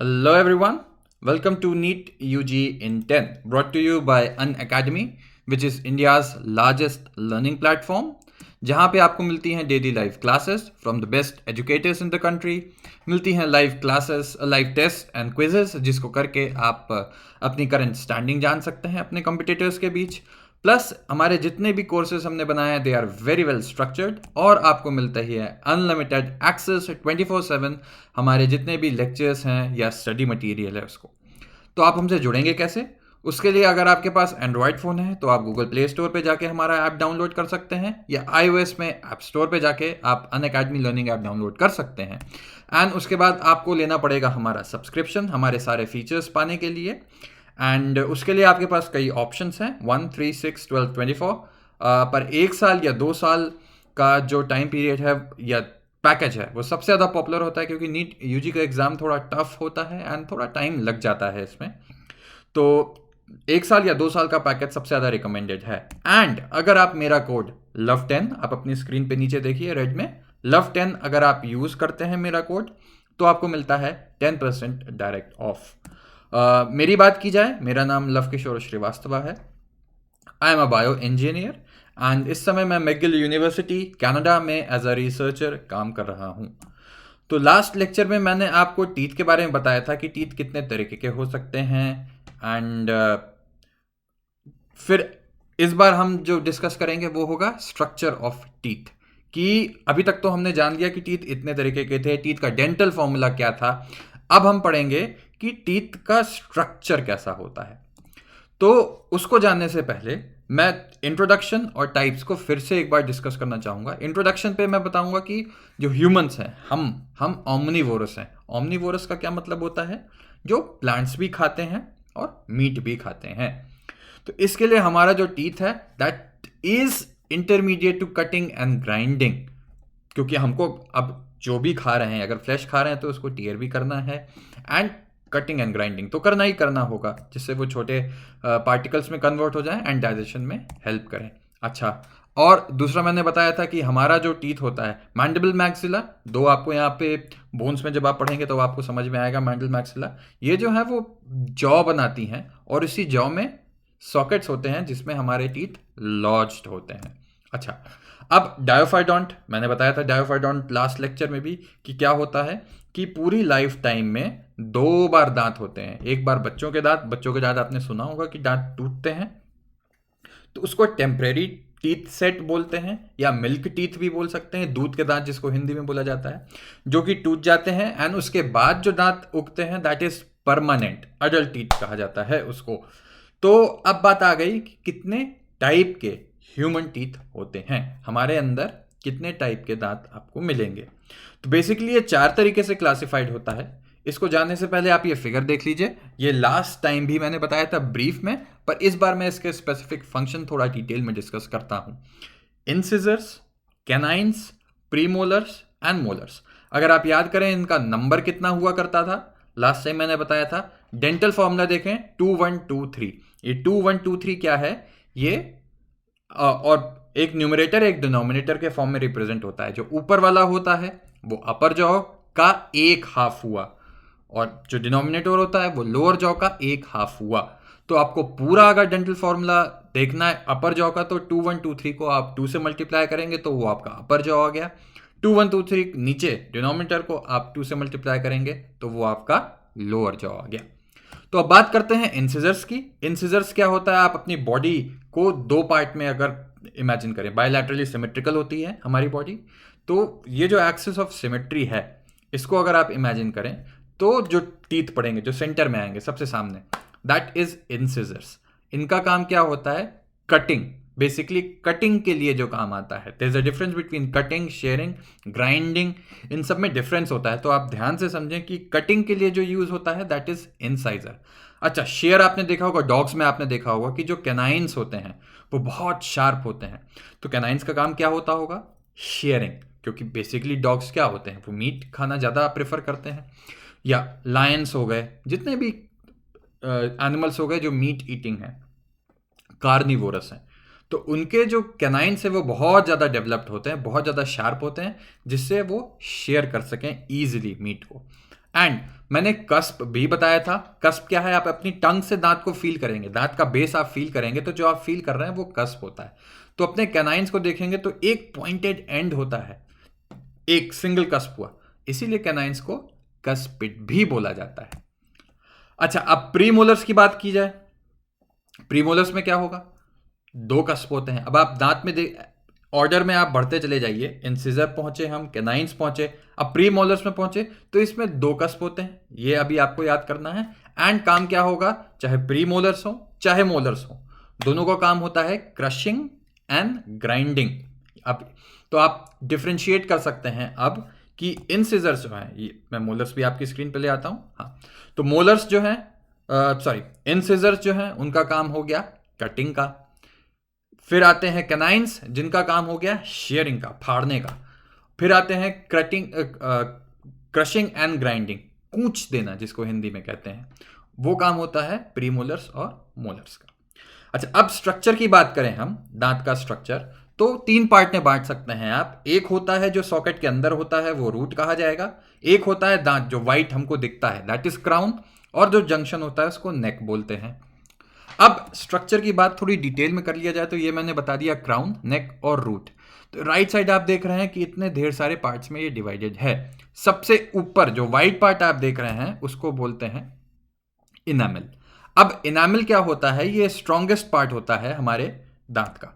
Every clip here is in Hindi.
Hello everyone, welcome to NEET UG in 10, brought to you by Unacademy, which is India's largest learning platform, जहाँ पे आपको मिलती हैं daily live classes from the best educators in the country, मिलती हैं live classes, live test and quizzes जिसको करके आप अपनी करंट स्टैंडिंग जान सकते हैं अपने कॉम्पिटिटर्स के बीच। प्लस हमारे जितने भी कोर्सेज हमने बनाए हैं they are very well structured और आपको मिलता ही है अनलिमिटेड एक्सेस 24/7 हमारे जितने भी लेक्चर्स हैं या स्टडी मटेरियल है उसको। तो आप हमसे जुड़ेंगे कैसे? उसके लिए अगर आपके पास एंड्रॉयड फ़ोन है तो आप गूगल प्ले स्टोर पे जाके हमारा ऐप डाउनलोड कर सकते हैं या iOS में ऐप स्टोर पे जाके आप अनअकैडमी लर्निंग ऐप डाउनलोड कर सकते हैं। एंड उसके बाद आपको लेना पड़ेगा हमारा सब्सक्रिप्शन हमारे सारे फीचर्स पाने के लिए। एंड उसके लिए आपके पास कई ऑप्शंस हैं 1, 3, 6, 12, 24 पर 1 साल या 2 साल का जो टाइम पीरियड है या पैकेज है वो सबसे ज़्यादा पॉपुलर होता है क्योंकि नीट यूजी का एग्ज़ाम थोड़ा टफ होता है एंड थोड़ा टाइम लग जाता है इसमें। तो 1 साल या 2 साल का पैकेज सबसे ज़्यादा रिकमेंडेड है। एंड अगर आप मेरा कोड LOVE10 आप अपनी स्क्रीन पे नीचे देखिए रेड में LOVE10 अगर आप यूज़ करते हैं मेरा कोड तो आपको मिलता है 10% डायरेक्ट ऑफ। मेरी बात की जाए, मेरा नाम लव किशोर श्रीवास्तव है। I am a bio engineer and इस समय मैं मैगिल यूनिवर्सिटी कनाडा में एज अ रिसर्चर काम कर रहा हूँ। तो लास्ट लेक्चर में मैंने आपको टीथ के बारे में बताया था कि टीथ कितने तरीके के हो सकते हैं एंड फिर इस बार हम जो डिस्कस करेंगे वो होगा स्ट्रक्चर ऑफ टीथ। कि अभी तक तो हमने जान लिया कि टीथ इतने तरीके के थे, टीथ का डेंटल फॉर्मूला क्या था। अब हम पढ़ेंगे कि टीथ का स्ट्रक्चर कैसा होता है। तो उसको जानने से पहले मैं इंट्रोडक्शन और टाइप्स को फिर से एक बार डिस्कस करना चाहूँगा। इंट्रोडक्शन पे मैं बताऊँगा कि जो ह्यूमंस हैं हम ऑमनीवोरस हैं। ऑमनीवोरस का क्या मतलब होता है? जो प्लांट्स भी खाते हैं और मीट भी खाते हैं। तो इसके लिए हमारा जो टीथ है that is intermediate to cutting and grinding, क्योंकि हमको अब जो भी खा रहे हैं अगर फ्लैश खा रहे हैं तो उसको टीयर भी करना है एंड कटिंग एंड ग्राइंडिंग तो करना ही करना होगा जिससे वो छोटे पार्टिकल्स में कन्वर्ट हो जाएं एंड डाइजेशन में हेल्प करें। अच्छा, और दूसरा मैंने बताया था कि हमारा जो टीथ होता है मैंडिबल मैक्सिला, दो आपको यहाँ पे बोन्स में जब आप पढ़ेंगे तो आपको समझ में आएगा मैंडिबल मैक्सिला, ये जो है वो जॉ बनाती हैं और इसी जॉ में सॉकेट्स होते हैं जिसमें हमारे टीथ लॉज्ड होते हैं। अच्छा, अब डायोफाइडोंट मैंने बताया था, डायोफाइडोंट लास्ट लेक्चर में भी कि क्या होता है कि पूरी लाइफ टाइम में 2 बार दांत होते हैं। एक बार बच्चों के दांत आपने सुना होगा कि दांत टूटते हैं तो उसको टेम्परेरी टीथ सेट बोलते हैं या मिल्क टीथ भी बोल सकते हैं, दूध के दांत जिसको हिंदी में बोला जाता है, जो कि टूट जाते हैं एंड उसके बाद जो दांत उगते हैं that is permanent adult teeth कहा जाता है उसको। तो अब बात आ गई कि कितने टाइप के ह्यूमन टीथ होते हैं, हमारे अंदर कितने टाइप के दांत आपको मिलेंगे। तो बेसिकली ये 4 तरीके से क्लासिफाइड होता है। इसको जानने से पहले आप ये फिगर देख लीजिए, ये लास्ट टाइम भी मैंने बताया था ब्रीफ में, पर इस बार मैं इसके स्पेसिफिक फंक्शन थोड़ा डिटेल में डिस्कस करता हूँ। Incisors, canines, premolars and molars. अगर आप याद करें इनका नंबर कितना हुआ करता था, लास्ट टाइम मैंने बताया था डेंटल फॉर्मूला देखें 2 1 2 3। ये 2 1 2 3 क्या है? ये और एक न्यूमरेटर एक डिनोमिनेटर के फॉर्म में रिप्रेजेंट होता है। जो ऊपर वाला होता है वो अपर जॉ का एक हाफ हुआ और जो डिनोमिनेटर होता है वो लोअर जॉ का एक हाफ हुआ। तो आपको पूरा अगर डेंटल फॉर्मूला देखना है अपर जॉ का तो 2 1 2 3 को आप 2 से मल्टीप्लाई करेंगे तो वो आपका अपर जॉ आ गया। 2 1 2 3 नीचे डिनोमिनेटर को आप 2 से मल्टीप्लाई करेंगे तो वो आपका लोअर जॉ आ गया। तो अब बात करते हैं इंसिजर्स की। इंसिजर्स क्या होता है? आप अपनी बॉडी को 2 पार्ट में अगर इमेजिन करें, बायलैटरली सिमेट्रिकल होती है हमारी बॉडी, तो ये जो एक्सिस ऑफ सिमेट्री है इसको अगर आप इमेजिन करें तो जो टीथ पड़ेंगे जो सेंटर में आएंगे सबसे सामने दैट इज इंसिजर्स। इनका काम क्या होता है? कटिंग, बेसिकली कटिंग के लिए जो काम आता है। There is a difference between cutting, shearing, grinding, इन सब में डिफरेंस होता है। तो आप ध्यान से समझें कि कटिंग के लिए जो यूज होता है दैट इज इंसाइजर। अच्छा, शेयर आपने देखा होगा, डॉग्स में आपने देखा होगा कि जो कैनाइन्स होते हैं वो बहुत शार्प होते हैं। तो कैनाइन्स का काम क्या होता होगा? शेयरिंग, क्योंकि बेसिकली डॉग्स क्या होते हैं वो मीट खाना ज़्यादा प्रेफर करते हैं। या लायंस हो गए, जितने भी एनिमल्स हो गए जो मीट ईटिंग है, कार्निवोरस हैं, तो उनके जो कैनाइन्स है वो बहुत ज़्यादा डेवलप्ड होते हैं, बहुत ज़्यादा शार्प होते हैं जिससे वो शेयर कर सकें ईजिली मीट को। एंड मैंने कस्प भी बताया था। कस्प क्या है? आप अपनी टंग से दांत को फील करेंगे, दांत का बेस आप फील करेंगे, तो जो आप फील कर रहे हैं वो कस्प होता है। तो अपने कैनाइंस को देखेंगे तो एक पॉइंटेड एंड होता है, एक सिंगल कस्प हुआ, इसीलिए कैनाइंस को कस्पिड भी बोला जाता है। अच्छा, अब प्रीमोलर्स की बात की जाए, प्रीमोलर्स में क्या होगा? दो कस्प होते हैं। अब आप दांत में ऑर्डर में आप बढ़ते चले जाइए, इंसिजर पहुंचे हम, कैनाइंस पहुंचे, अब प्री मोलर्स में पहुंचे, तो इसमें दो कस्प होते हैं, ये अभी आपको याद करना है। एंड काम क्या होगा? चाहे प्री मोलर्स हो चाहे मोलर्स हो, दोनों का काम होता है क्रशिंग एंड ग्राइंडिंग। अब तो आप डिफ्रेंशिएट कर सकते हैं अब कि इंसिजर्स जो हैं, ये मैं मोलर्स भी आपकी स्क्रीन पे ले आता हूं। हाँ, तो मोलर्स जो हैं, सॉरी, इंसिजर्स जो हैं उनका काम हो गया कटिंग का। फिर आते हैं कैनाइंस जिनका काम हो गया शेयरिंग का, फाड़ने का। फिर आते हैं क्रशिंग एंड ग्राइंडिंग, कूच देना जिसको हिंदी में कहते हैं, वो काम होता है प्रीमोलर्स और मोलर्स का। अच्छा, अब स्ट्रक्चर की बात करें हम, दांत का स्ट्रक्चर, तो तीन पार्ट में बांट सकते हैं आप। एक होता है जो सॉकेट के अंदर होता है, वो रूट कहा जाएगा। एक होता है दांत जो व्हाइट हमको दिखता है, दैट इज क्राउन। और जो जंक्शन होता है उसको नेक बोलते हैं। अब स्ट्रक्चर की बात थोड़ी डिटेल में कर लिया जाए तो ये मैंने बता दिया, क्राउन, नेक और रूट। तो राइट साइड आप देख रहे हैं कि इतने ढेर सारे पार्ट्स में ये डिवाइडेड है। सबसे ऊपर जो व्हाइट पार्ट आप देख रहे हैं उसको बोलते हैं इनामिल। अब इनामिल क्या होता है? ये स्ट्रॉन्गेस्ट पार्ट होता है हमारे दांत का।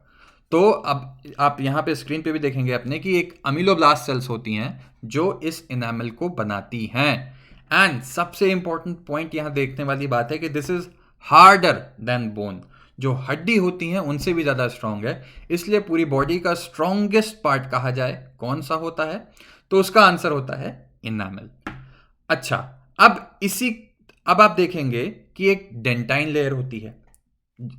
तो अब आप यहां पे स्क्रीन पे भी देखेंगे अपने कि एक अमीलोब्लास्ट सेल्स होती हैं जो इस इनामिल को बनाती हैं। एंड सबसे इंपॉर्टेंट पॉइंट यहां देखने वाली बात है कि this is harder than bone, जो हड्डी होती हैं उनसे भी ज़्यादा स्ट्रांग है। इसलिए पूरी बॉडी का स्ट्रॉन्गेस्ट पार्ट कहा जाए कौन सा होता है, तो उसका आंसर होता है इनामिल। अच्छा, अब आप देखेंगे कि एक डेंटाइन लेयर होती है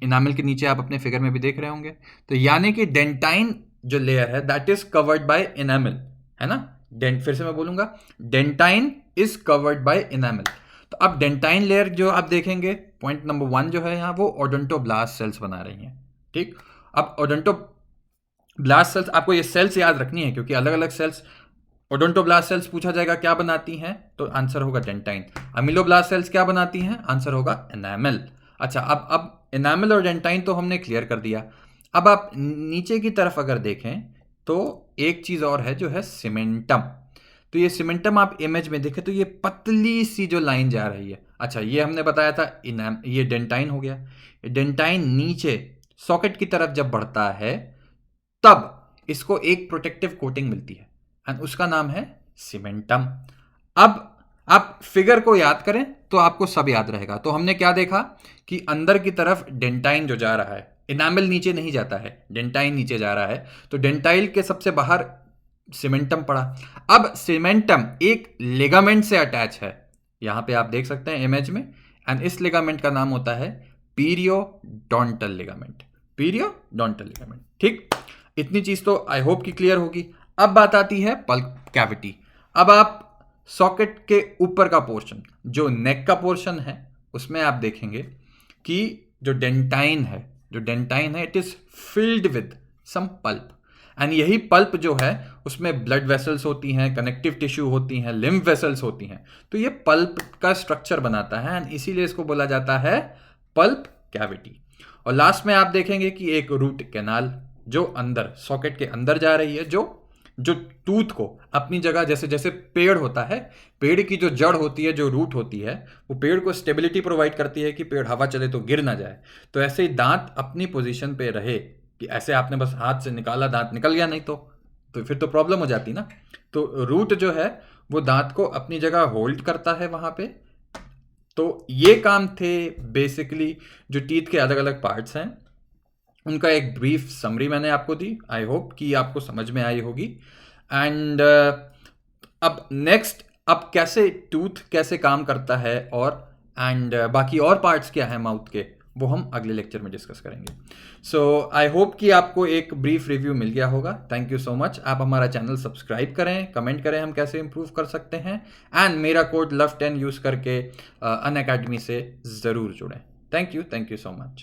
इनामिल के नीचे, आप अपने फिगर में भी देख रहे होंगे। तो यानी कि डेंटाइन जो लेयर है that is covered by enamel, है ना? फिर से मैं बोलूंगा, dentine is covered by enamel. तो अब डेंटाइन लेयर जो आप देखेंगे, पॉइंट नंबर 1 जो है यहाँ, वो ओडोंटोब्लास्ट सेल्स बना रही हैं। ठीक, अब ओडोंटोब्लास्ट सेल्स, आपको ये सेल्स याद रखनी है क्योंकि अलग अलग सेल्स, ओडोंटोब्लास्ट सेल्स पूछा जाएगा क्या बनाती हैं, तो आंसर होगा डेंटाइन। अमीलोब्लास्ट सेल्स क्या बनाती हैं? आंसर होगा एनामिल। अच्छा, अब एनामिल और डेंटाइन तो हमने क्लियर कर दिया। अब आप नीचे की तरफ अगर देखें तो एक चीज और है जो है सीमेंटम। तो ये सीमेंटम आप इमेज में देखें तो ये पतली सी जो लाइन जा रही है, अच्छा ये हमने बताया था ये डेंटाइन हो गया। डेंटाइन नीचे सॉकेट की तरफ जब बढ़ता है तब इसको एक प्रोटेक्टिव कोटिंग मिलती है एंड उसका नाम है सीमेंटम। अब आप फिगर को याद करें तो आपको सब याद रहेगा। तो हमने क्या देखा कि अंदर की तरफ डेंटाइन जो जा रहा है, इनामिल नीचे नहीं जाता है, डेंटाइन नीचे जा रहा है, तो डेंटाइल के सबसे बाहर सीमेंटम पड़ा। अब सीमेंटम एक लिगामेंट से अटैच है, यहां पे आप देख सकते हैं इमेज में, एंड इस लिगामेंट का नाम होता है पीरियोडोंटल लिगामेंट, पीरियोडोंटल लिगामेंट। ठीक, इतनी चीज तो आई होप कि क्लियर होगी। अब बात आती है पल्प कैविटी। अब आप सॉकेट के ऊपर का पोर्शन, जो नेक का पोर्शन है, उसमें आप देखेंगे कि जो डेंटाइन है it is filled with some pulp, and यही पल्प जो है उसमें ब्लड वेसल्स होती हैं, कनेक्टिव टिश्यू होती हैं, लिम्फ वेसल्स होती हैं। तो ये पल्प का स्ट्रक्चर बनाता है एंड इसीलिए इसको बोला जाता है पल्प कैविटी। और लास्ट में आप देखेंगे कि एक रूट कैनाल जो अंदर सॉकेट के अंदर जा रही है, जो टूथ को अपनी जगह, जैसे जैसे पेड़ होता है, पेड़ की जो जड़ होती है, जो रूट होती है, वो पेड़ को स्टेबिलिटी प्रोवाइड करती है कि पेड़ हवा चले तो गिर ना जाए। तो ऐसे ही दांत अपनी पोजीशन पे रहे, कि ऐसे आपने बस हाथ से निकाला दांत निकल गया, नहीं तो फिर तो प्रॉब्लम हो जाती ना। तो रूट जो है वो दांत को अपनी जगह होल्ड करता है वहां पे। तो ये काम थे बेसिकली जो टीथ के अलग अलग पार्ट्स हैं, उनका एक ब्रीफ समरी मैंने आपको दी। आई होप कि आपको समझ में आई होगी। एंड अब नेक्स्ट, अब कैसे टूथ कैसे काम करता है और बाकी और पार्ट्स क्या है माउथ के, वो हम अगले लेक्चर में डिस्कस करेंगे। सो आई होप कि आपको एक ब्रीफ रिव्यू मिल गया होगा। Thank you so much. आप हमारा चैनल सब्सक्राइब करें, कमेंट करें हम कैसे इंप्रूव कर सकते हैं, एंड मेरा कोड LOVE10 यूज़ करके अनअकैडमी से ज़रूर जुड़ें। Thank you so much.